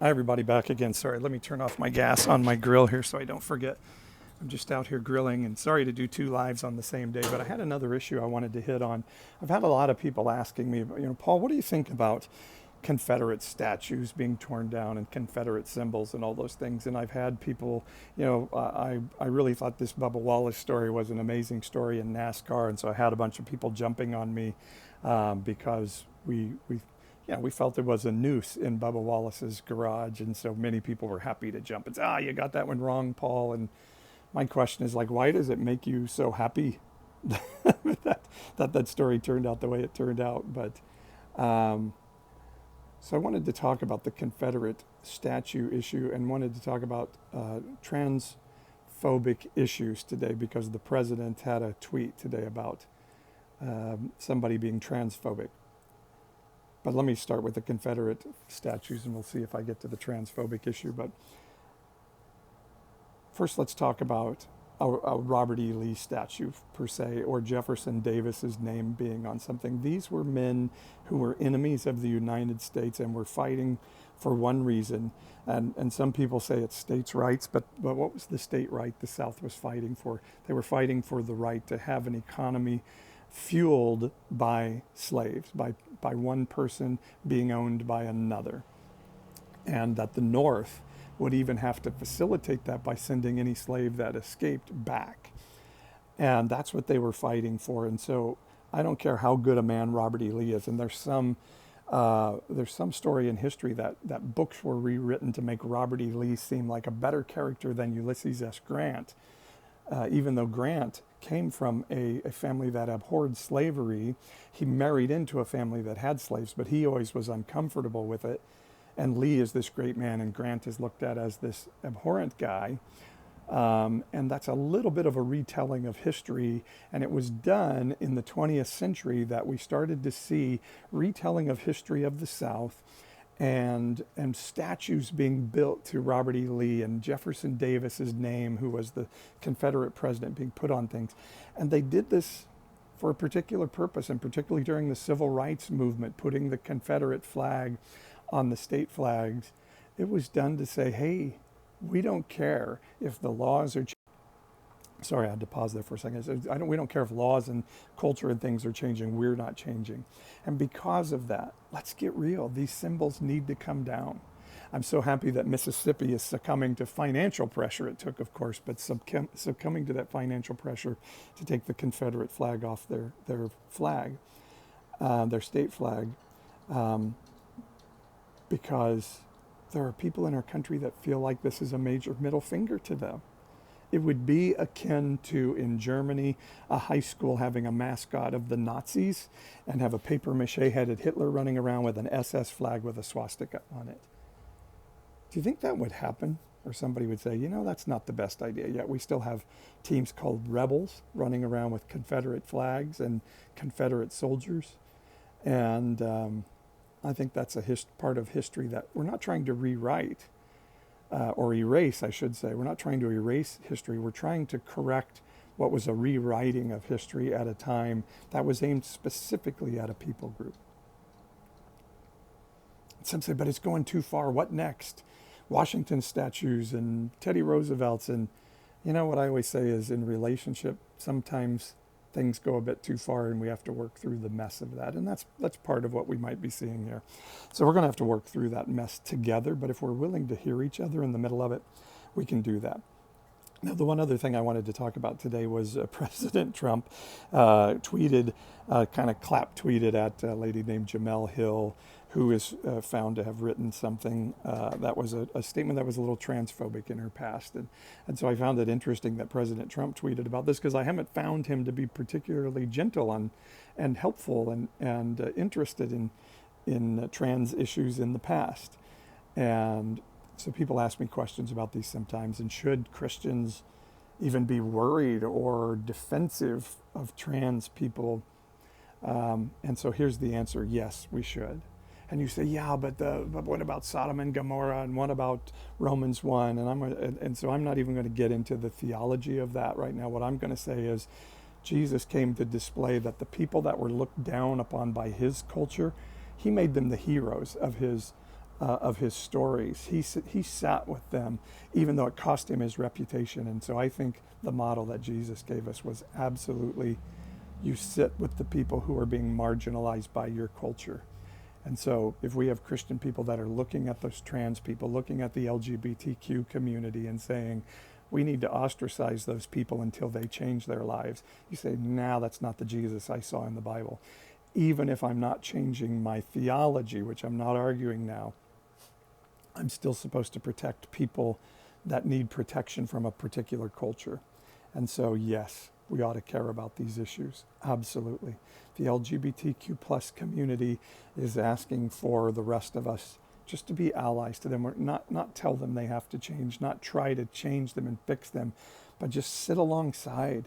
Hi, everybody, back again. Sorry, let me turn off my gas on my grill here so I don't forget. I'm just out here grilling, and sorry to do two lives on the same day, but I had another issue I wanted to hit on. I've had a lot of people asking me, Paul, what do you think about Confederate statues being torn down and Confederate symbols and all those things? And I've had people, I really thought this Bubba Wallace story was an amazing story in NASCAR, and so I had a bunch of people jumping on me because we felt there was a noose in Bubba Wallace's garage, and so many people were happy to jump and say, you got that one wrong, Paul. And my question is, like, why does it make you so happy that story turned out the way it turned out? But so I wanted to talk about the Confederate statue issue and wanted to talk about transphobic issues today, because the president had a tweet today about somebody being transphobic. But let me start with the Confederate statues, and we'll see if I get to the transphobic issue. But first, let's talk about a Robert E. Lee statue, per se, or Jefferson Davis's name being on something. These were men who were enemies of the United States and were fighting for one reason. And some people say it's states' rights, but what was the state right the South was fighting for? They were fighting for the right to have an economy fueled by slaves, by one person being owned by another. And that the North would even have to facilitate that by sending any slave that escaped back. And that's what they were fighting for. And so I don't care how good a man Robert E. Lee is, and there's some story in history that books were rewritten to make Robert E. Lee seem like a better character than Ulysses S. Grant. Even though Grant came from a family that abhorred slavery, he married into a family that had slaves, but he always was uncomfortable with it. And Lee is this great man, and Grant is looked at as this abhorrent guy. And that's a little bit of a retelling of history. And it was done in the 20th century that we started to see retelling of history of the South, and statues being built to Robert E. Lee and Jefferson Davis's name, who was the Confederate president, being put on things. And they did this for a particular purpose, and particularly during the Civil Rights Movement, putting the Confederate flag on the state flags. It was done to say, hey, we don't care if the laws are Sorry, I had to pause there for a second. We don't care if laws and culture and things are changing. We're not changing. And because of that, let's get real. These symbols need to come down. I'm so happy that Mississippi is succumbing to financial pressure. It took, of course, but succumbing to that financial pressure to take the Confederate flag off their flag, their state flag, because there are people in our country that feel like this is a major middle finger to them. It would be akin to, in Germany, a high school having a mascot of the Nazis and have a papier-mâché-headed Hitler running around with an SS flag with a swastika on it. Do you think that would happen? Or somebody would say, that's not the best idea. Yet we still have teams called rebels running around with Confederate flags and Confederate soldiers. And I think that's a part of history that we're not trying to rewrite. Or erase, I should say. We're not trying to erase history. We're trying to correct what was a rewriting of history at a time that was aimed specifically at a people group. Some say, but it's going too far. What next? Washington statues and Teddy Roosevelt's. And what I always say is, in relationship, sometimes things go a bit too far and we have to work through the mess of that. And that's part of what we might be seeing here. So we're going to have to work through that mess together. But if we're willing to hear each other in the middle of it, we can do that. Now, the one other thing I wanted to talk about today was President Trump tweeted, kind of tweeted at a lady named Jamel Hill, who is found to have written something that was a statement that was a little transphobic in her past. And so I found it interesting that President Trump tweeted about this, because I haven't found him to be particularly gentle and helpful and interested in trans issues in the past. And so people ask me questions about these sometimes, and should Christians even be worried or defensive of trans people? And so here's the answer: yes, we should. And you say, yeah, but what about Sodom and Gomorrah, and what about Romans 1? And so I'm not even going to get into the theology of that right now. What I'm going to say is, Jesus came to display that the people that were looked down upon by his culture, he made them the heroes of his of his stories. He sat with them, even though it cost him his reputation. And so I think the model that Jesus gave us was absolutely, you sit with the people who are being marginalized by your culture. And so if we have Christian people that are looking at those trans people, looking at the LGBTQ community and saying, we need to ostracize those people until they change their lives, you say, now that's not the Jesus I saw in the Bible. Even if I'm not changing my theology, which I'm not arguing now, I'm still supposed to protect people that need protection from a particular culture. And so, yes, we ought to care about these issues. Absolutely. The LGBTQ plus community is asking for the rest of us just to be allies to them, or not tell them they have to change, not try to change them and fix them, but just sit alongside,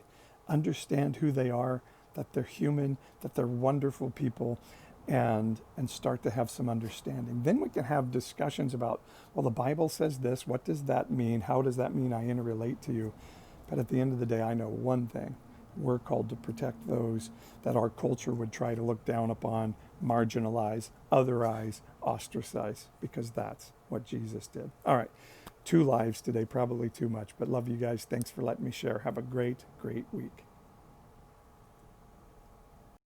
understand who they are, that they're human, that they're wonderful people, and start to have some understanding. Then we can have discussions about, well, the Bible says this, what does that mean? How does that mean I interrelate to you? But at the end of the day, I know one thing. We're called to protect those that our culture would try to look down upon, marginalize, otherize, ostracize, because that's what Jesus did. All right, 2 lives today, probably too much, but love you guys. Thanks for letting me share. Have a great, great week.